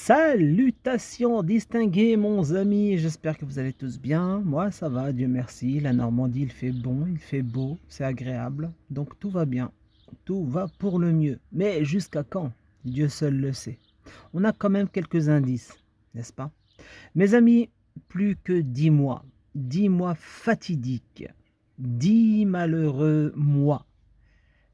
Salutations distingués, mon ami, j'espère que vous allez tous bien. Moi, ça va, Dieu merci. La Normandie, il fait bon, il fait beau, c'est agréable. Donc tout va bien, tout va pour le mieux. Mais jusqu'à quand? Dieu seul le sait. On a quand même quelques indices, n'est-ce pas? Mes amis, plus que 10 mois fatidiques, 10 malheureux mois,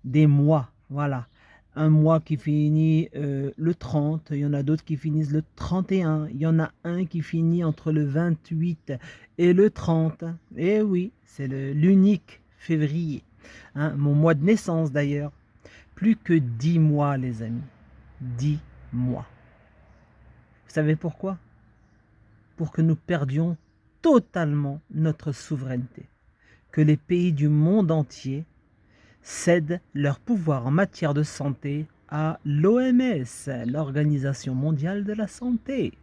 des mois, voilà. Un mois qui finit le 30, il y en a d'autres qui finissent le 31, il y en a un qui finit entre le 28 et le 30. Et oui, c'est l'unique février, hein, mon mois de naissance d'ailleurs. Plus que 10 mois, les amis. 10 mois. Vous savez pourquoi? Pour que nous perdions totalement notre souveraineté. Que les pays du monde entier cèdent leur pouvoir en matière de santé à l'OMS, l'Organisation mondiale de la santé,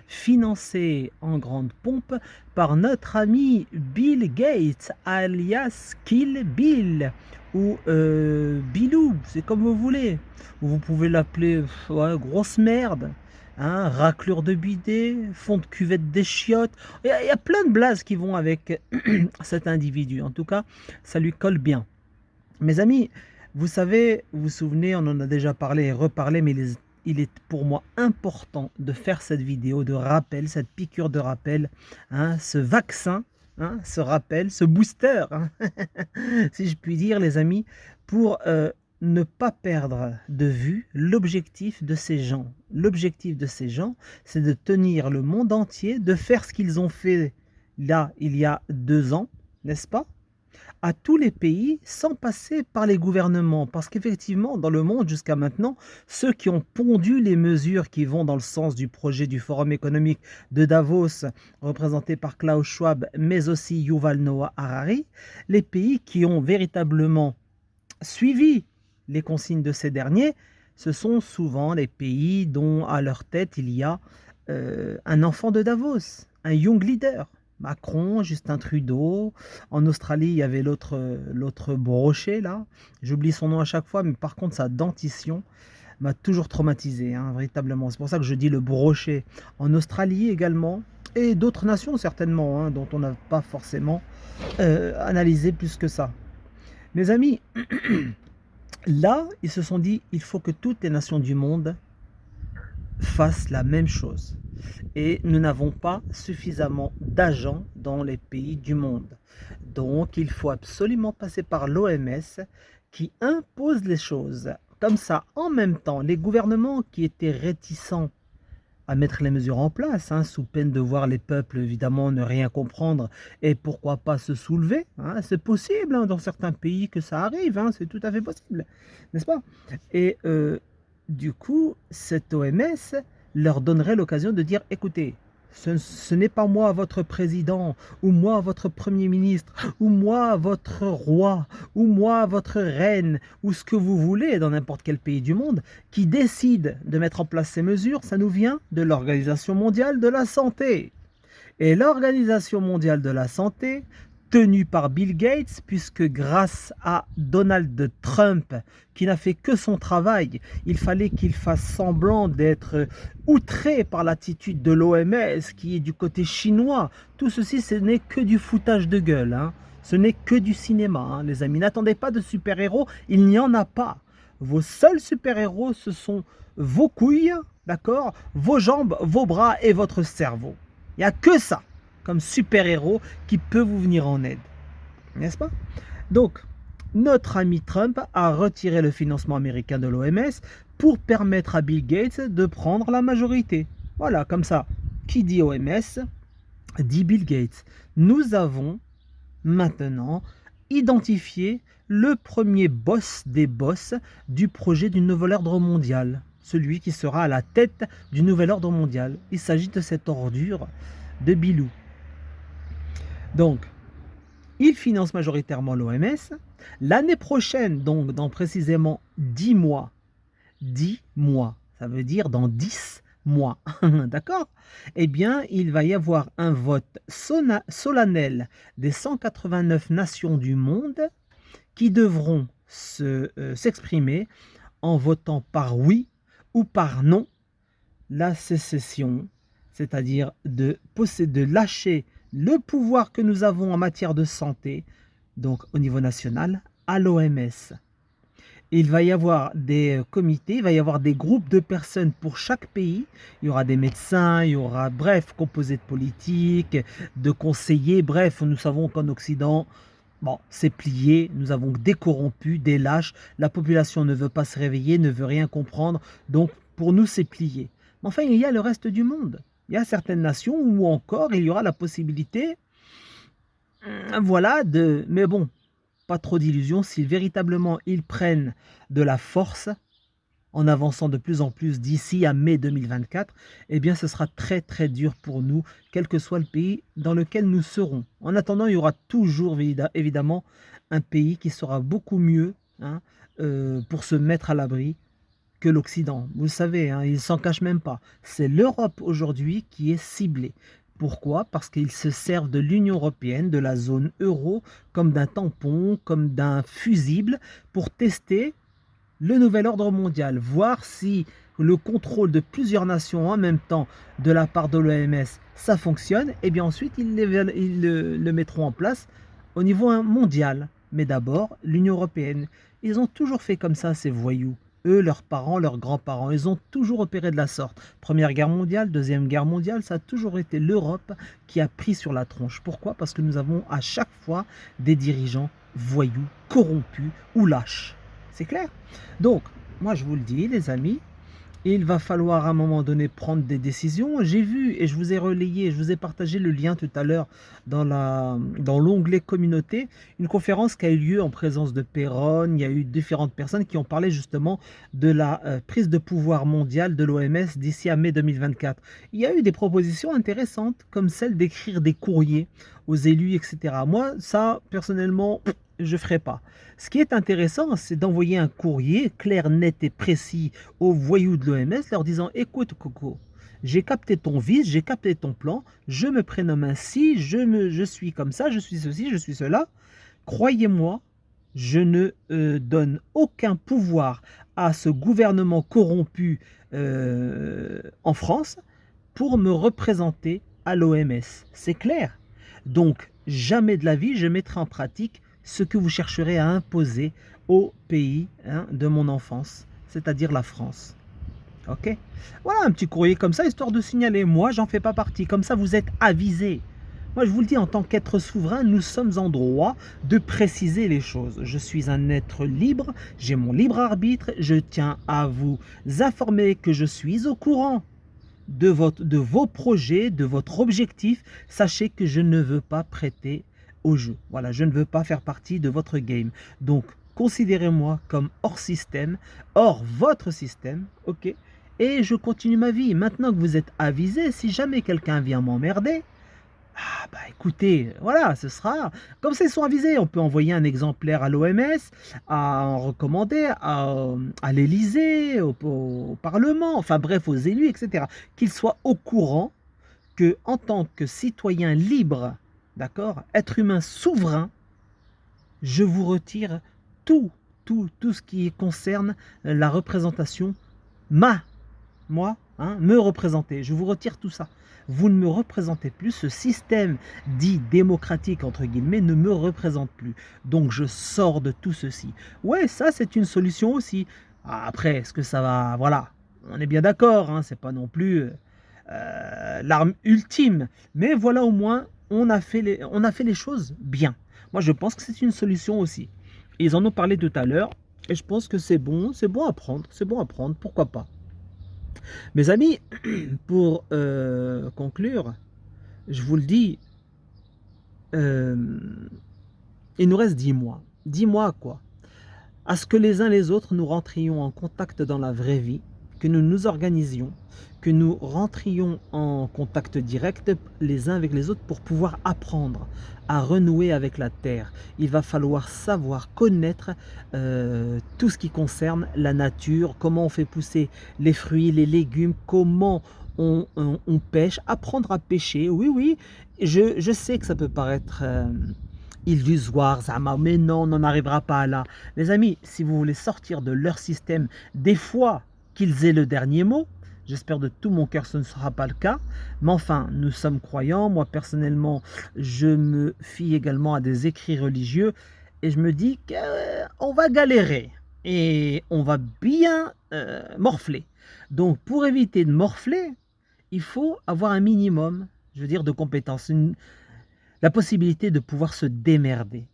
financée en grande pompe par notre ami Bill Gates, alias Kill Bill, ou Bilou, c'est comme vous voulez. Vous pouvez l'appeler ouais, grosse merde, hein, raclure de bidet, fond de cuvette des chiottes. Il y a plein de blazes qui vont avec cet individu. En tout cas, ça lui colle bien. Mes amis, vous savez, vous vous souvenez, on en a déjà parlé et reparlé, mais il est pour moi important de faire cette vidéo de rappel, cette piqûre de rappel, hein, ce vaccin, hein, ce rappel, ce booster, hein, si je puis dire, les amis, pour ne pas perdre de vue l'objectif de ces gens. L'objectif de ces gens, c'est de tenir le monde entier, de faire ce qu'ils ont fait là, il y a 2 ans, n'est-ce pas? À tous les pays sans passer par les gouvernements. Parce qu'effectivement, dans le monde jusqu'à maintenant, ceux qui ont pondu les mesures qui vont dans le sens du projet du Forum économique de Davos, représenté par Klaus Schwab, mais aussi Yuval Noah Harari, les pays qui ont véritablement suivi les consignes de ces derniers, ce sont souvent les pays dont à leur tête il y a un enfant de Davos, un young leader. Macron, Justin Trudeau. En Australie, il y avait l'autre brochet, là. J'oublie son nom à chaque fois, mais par contre, sa dentition m'a toujours traumatisé, hein, véritablement. C'est pour ça que je dis le brochet. En Australie également, et d'autres nations certainement, hein, dont on n'a pas forcément analysé plus que ça. Mes amis, là, ils se sont dit, il faut que toutes les nations du monde fassent la même chose. Et nous n'avons pas suffisamment d'agents dans les pays du monde. Donc, il faut absolument passer par l'OMS qui impose les choses. Comme ça, en même temps, les gouvernements qui étaient réticents à mettre les mesures en place, hein, sous peine de voir les peuples évidemment ne rien comprendre et pourquoi pas se soulever, hein, c'est possible hein, dans certains pays que ça arrive, hein, c'est tout à fait possible, n'est-ce pas? Et du coup, cette OMS leur donnerait l'occasion de dire, écoutez, ce n'est pas moi votre président, ou moi votre premier ministre, ou moi votre roi, ou moi votre reine, ou ce que vous voulez dans n'importe quel pays du monde, qui décide de mettre en place ces mesures, ça nous vient de l'Organisation mondiale de la santé. Et l'Organisation mondiale de la santé, tenue par Bill Gates, puisque grâce à Donald Trump, qui n'a fait que son travail, il fallait qu'il fasse semblant d'être outré par l'attitude de l'OMS, qui est du côté chinois. Tout ceci, ce n'est que du foutage de gueule, hein. Ce n'est que du cinéma, hein, les amis. N'attendez pas de super-héros, il n'y en a pas. Vos seuls super-héros, ce sont vos couilles, d'accord, vos jambes, vos bras et votre cerveau. Il n'y a que ça comme super-héros qui peut vous venir en aide. N'est-ce pas? Donc, notre ami Trump a retiré le financement américain de l'OMS pour permettre à Bill Gates de prendre la majorité. Voilà, comme ça. Qui dit OMS dit Bill Gates. Nous avons maintenant identifié le premier boss des boss du projet du nouvel ordre mondial. Celui qui sera à la tête du nouvel ordre mondial. Il s'agit de cette ordure de Bilou. Donc, il finance majoritairement l'OMS. L'année prochaine, donc dans précisément 10 mois, 10 mois, ça veut dire dans 10 mois, d'accord? Eh bien, il va y avoir un vote solennel des 189 nations du monde qui devront s'exprimer en votant par oui ou par non la sécession, c'est-à-dire de lâcher le pouvoir que nous avons en matière de santé, donc au niveau national, à l'OMS. Il va y avoir des comités, il va y avoir des groupes de personnes pour chaque pays. Il y aura des médecins, il y aura, bref, composés de politiques, de conseillers. Bref, nous savons qu'en Occident, bon, c'est plié. Nous avons des corrompus, des lâches. La population ne veut pas se réveiller, ne veut rien comprendre. Donc, pour nous, c'est plié. Mais enfin, il y a le reste du monde. Il y a certaines nations où encore il y aura la possibilité, voilà, mais bon, pas trop d'illusions, si véritablement ils prennent de la force en avançant de plus en plus d'ici à mai 2024, eh bien ce sera très très dur pour nous, quel que soit le pays dans lequel nous serons. En attendant, il y aura toujours évidemment un pays qui sera beaucoup mieux, hein, pour se mettre à l'abri que l'Occident. Vous le savez, hein, ils ne s'en cachent même pas. C'est l'Europe aujourd'hui qui est ciblée. Pourquoi? Parce qu'ils se servent de l'Union européenne, de la zone euro, comme d'un tampon, comme d'un fusible, pour tester le nouvel ordre mondial, voir si le contrôle de plusieurs nations en même temps de la part de l'OMS, ça fonctionne, et bien ensuite ils le mettront en place au niveau mondial. Mais d'abord, l'Union européenne. Ils ont toujours fait comme ça, ces voyous. Eux, leurs parents, leurs grands-parents, ils ont toujours opéré de la sorte. Première guerre mondiale, deuxième guerre mondiale, ça a toujours été l'Europe qui a pris sur la tronche. Pourquoi? Parce que nous avons à chaque fois des dirigeants voyous, corrompus ou lâches. C'est clair? Donc, moi je vous le dis, les amis, il va falloir à un moment donné prendre des décisions. J'ai vu et je vous ai relayé, je vous ai partagé le lien tout à l'heure dans l'onglet communauté, une conférence qui a eu lieu en présence de Perron. Il y a eu différentes personnes qui ont parlé justement de la prise de pouvoir mondiale de l'OMS d'ici à mai 2024. Il y a eu des propositions intéressantes comme celle d'écrire des courriers aux élus, etc. Moi, ça, personnellement, je ne ferai pas. Ce qui est intéressant, c'est d'envoyer un courrier clair, net et précis aux voyous de l'OMS, leur disant: écoute Coco, j'ai capté ton vice, j'ai capté ton plan, je me prénomme ainsi, je suis comme ça, je suis ceci, je suis cela. Croyez-moi, je ne donne aucun pouvoir à ce gouvernement corrompu en France pour me représenter à l'OMS. C'est clair. Donc, jamais de la vie, je mettrai en pratique ce que vous chercherez à imposer au pays, hein, de mon enfance, c'est-à-dire la France. Ok? Voilà un petit courrier comme ça, histoire de signaler. Moi, j'en fais pas partie. Comme ça, vous êtes avisés. Moi, je vous le dis, en tant qu'être souverain, nous sommes en droit de préciser les choses. Je suis un être libre, j'ai mon libre arbitre, je tiens à vous informer que je suis au courant de vos projets, de votre objectif. Sachez que je ne veux pas prêter au jeu. Voilà, je ne veux pas faire partie de votre game. Donc, considérez-moi comme hors système, hors votre système, ok? Et je continue ma vie. Maintenant que vous êtes avisé, si jamais quelqu'un vient m'emmerder, ah bah écoutez, voilà, ce sera... Comme ça, ils sont avisés, on peut envoyer un exemplaire à l'OMS, à en recommander, à l'Élysée, au Parlement, enfin bref, aux élus, etc. Qu'ils soient au courant que, en tant que citoyen libre, d'accord, être humain souverain, je vous retire tout, tout ce qui concerne la représentation, moi, hein, me représenter. Je vous retire tout ça. Vous ne me représentez plus. Ce système dit démocratique, entre guillemets, ne me représente plus. Donc je sors de tout ceci. Ouais, ça c'est une solution aussi. Après, est-ce que ça va... Voilà, on est bien d'accord, hein, c'est pas non plus l'arme ultime. Mais voilà, au moins, on a fait les choses bien. Moi, je pense que c'est une solution aussi. Ils en ont parlé tout à l'heure. Et je pense que c'est bon à prendre. C'est bon à prendre, pourquoi pas. Mes amis, pour conclure, je vous le dis, euh, il nous reste 10 mois. 10 mois à quoi? À ce que les uns les autres nous rentrions en contact dans la vraie vie, que nous nous organisions, que nous rentrions en contact direct les uns avec les autres pour pouvoir apprendre à renouer avec la terre. Il va falloir savoir connaître tout ce qui concerne la nature, comment on fait pousser les fruits, les légumes, comment on pêche, apprendre à pêcher. Oui, oui, je sais que ça peut paraître illusoire, Zama, mais non, on n'en arrivera pas là. Les amis, si vous voulez sortir de leur système, des fois qu'ils aient le dernier mot, J'espère de tout mon cœur que ce ne sera pas le cas. Mais enfin, nous sommes croyants. Moi, personnellement, je me fie également à des écrits religieux et je me dis qu'on va galérer et on va bien morfler. Donc, pour éviter de morfler, il faut avoir un minimum, je veux dire, de compétences, la possibilité de pouvoir se démerder.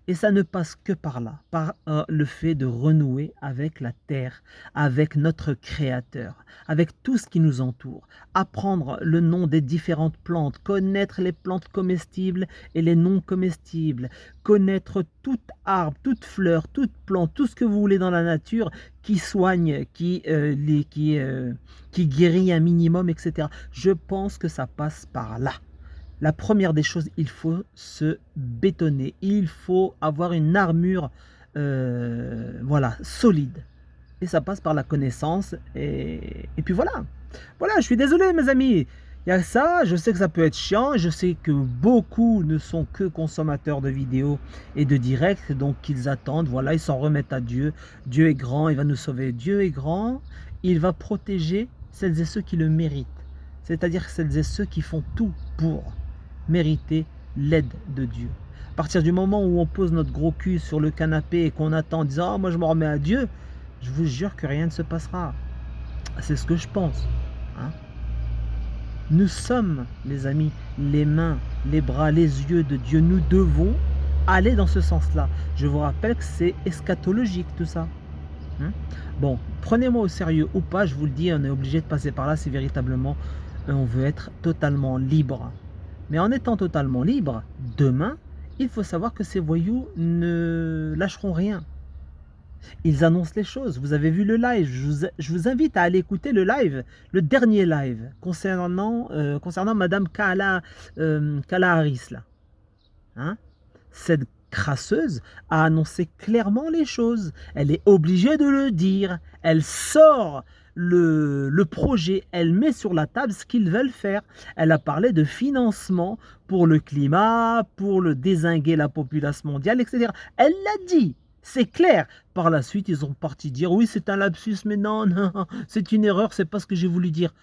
Et ça ne passe que par là, par le fait de renouer avec la terre, avec notre créateur, avec tout ce qui nous entoure. Apprendre le nom des différentes plantes, connaître les plantes comestibles et les non comestibles, connaître tout arbre, toute fleur, toute plante, tout ce que vous voulez dans la nature qui soigne, qui guérit un minimum, etc. Je pense que ça passe par là. La première des choses, il faut se bétonner. Il faut avoir une armure voilà, solide. Et ça passe par la connaissance. Et puis voilà. Voilà, je suis désolé mes amis. Il y a ça, je sais que ça peut être chiant. Je sais que beaucoup ne sont que consommateurs de vidéos et de directs. Donc ils attendent, voilà, ils s'en remettent à Dieu. Dieu est grand, il va nous sauver. Dieu est grand, il va protéger celles et ceux qui le méritent. C'est-à-dire celles et ceux qui font tout pour mériter l'aide de Dieu. À partir du moment où on pose notre gros cul sur le canapé et qu'on attend en disant « Ah, moi je me remets à Dieu », je vous jure que rien ne se passera. C'est ce que je pense. Hein. Nous sommes, les amis, les mains, les bras, les yeux de Dieu. Nous devons aller dans ce sens-là. Je vous rappelle que c'est eschatologique tout ça. Hein. Bon, prenez-moi au sérieux ou pas, je vous le dis, on est obligé de passer par là si véritablement on veut être totalement libre. Mais en étant totalement libre, demain, il faut savoir que ces voyous ne lâcheront rien. Ils annoncent les choses. Vous avez vu le live. Je vous invite à aller écouter le live, le dernier live, concernant Madame Kamala Harris. Là. Hein. Cette crasseuse a annoncé clairement les choses. Elle est obligée de le dire. Elle sort le projet, elle met sur la table ce qu'ils veulent faire. Elle a parlé de financement pour le climat, pour le dézinguer la population mondiale, etc. Elle l'a dit, c'est clair. Par la suite, ils ont parti dire oui, c'est un lapsus, mais non, non, c'est une erreur, c'est pas ce que j'ai voulu dire.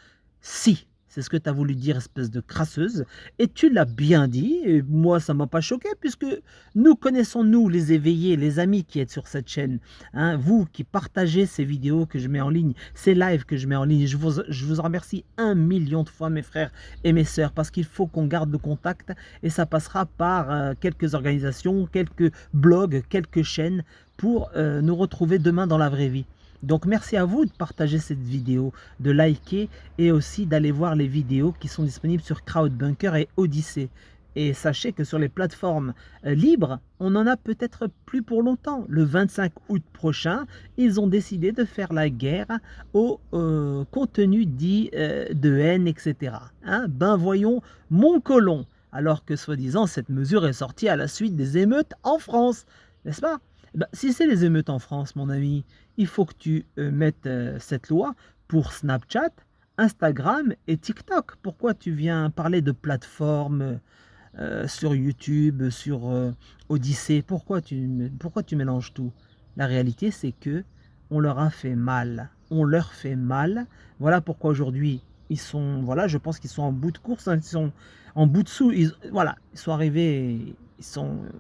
Si, c'est ce que tu as voulu dire, espèce de crasseuse, et tu l'as bien dit, et moi ça m'a pas choqué, puisque nous connaissons, nous les éveillés, les amis qui êtes sur cette chaîne, hein, vous qui partagez ces vidéos que je mets en ligne, ces lives que je mets en ligne, je vous en remercie 1 million de fois mes frères et mes sœurs, parce qu'il faut qu'on garde le contact, et ça passera par quelques organisations, quelques blogs, quelques chaînes, pour nous retrouver demain dans la vraie vie. Donc merci à vous de partager cette vidéo, de liker et aussi d'aller voir les vidéos qui sont disponibles sur Crowdbunker et Odyssey. Et sachez que sur les plateformes libres, on n'en a peut-être plus pour longtemps. Le 25 août prochain, ils ont décidé de faire la guerre au contenu dit de haine, etc. Hein, ben voyons mon colon. Alors que soi-disant, cette mesure est sortie à la suite des émeutes en France, n'est-ce pas? Ben, si c'est les émeutes en France, mon ami, il faut que tu mettes cette loi pour Snapchat, Instagram et TikTok. Pourquoi tu viens parler de plateformes sur YouTube, sur Odyssey? Pourquoi tu mélanges tout? La réalité, c'est que on leur a fait mal. On leur fait mal. Voilà pourquoi aujourd'hui, ils sont, voilà, je pense qu'ils sont en bout de course, hein, ils sont en bout de sous. Voilà, ils sont arrivés,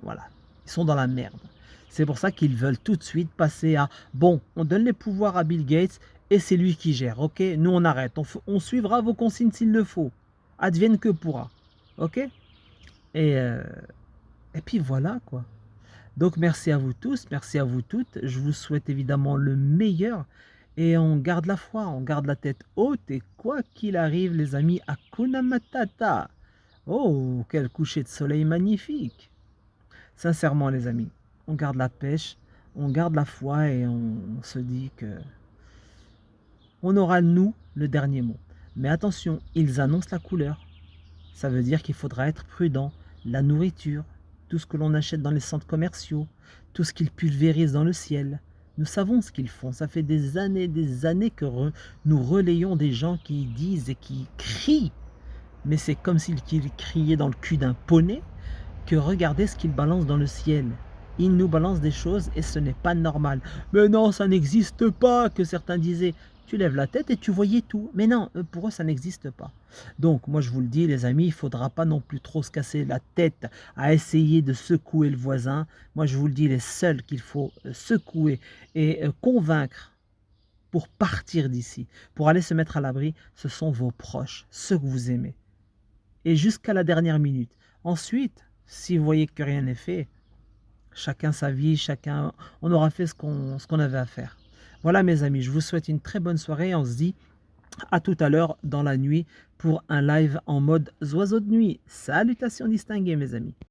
voilà, ils sont dans la merde. C'est pour ça qu'ils veulent tout de suite passer à bon, on donne les pouvoirs à Bill Gates et c'est lui qui gère. Ok, nous on arrête, on suivra vos consignes s'il le faut. Advienne que pourra. Ok. Et puis voilà quoi. Donc merci à vous tous, merci à vous toutes. Je vous souhaite évidemment le meilleur. Et on garde la foi, on garde la tête haute. Et quoi qu'il arrive les amis, Hakuna Matata. Oh, quel coucher de soleil magnifique. Sincèrement les amis, on garde la pêche, on garde la foi et on se dit que on aura nous le dernier mot. Mais attention, ils annoncent la couleur. Ça veut dire qu'il faudra être prudent. La nourriture, tout ce que l'on achète dans les centres commerciaux, tout ce qu'ils pulvérisent dans le ciel. Nous savons ce qu'ils font. Ça fait des années que nous relayons des gens qui disent et qui crient. Mais c'est comme s'ils criaient dans le cul d'un poney, que regardez ce qu'ils balancent dans le ciel. Ils nous balancent des choses et ce n'est pas normal. Mais non, ça n'existe pas, que certains disaient. tu lèves la tête et tu voyais tout. Mais non, pour eux, ça n'existe pas. Donc, moi, je vous le dis, les amis, il ne faudra pas non plus trop se casser la tête à essayer de secouer le voisin. Moi, je vous le dis, les seuls qu'il faut secouer et convaincre pour partir d'ici, pour aller se mettre à l'abri, ce sont vos proches, ceux que vous aimez. Et jusqu'à la dernière minute. Ensuite, si vous voyez que rien n'est fait, chacun sa vie, chacun, on aura fait ce qu'on avait à faire. Voilà mes amis, je vous souhaite une très bonne soirée. On se dit à tout à l'heure dans la nuit pour un live en mode oiseau de nuit. Salutations distinguées mes amis.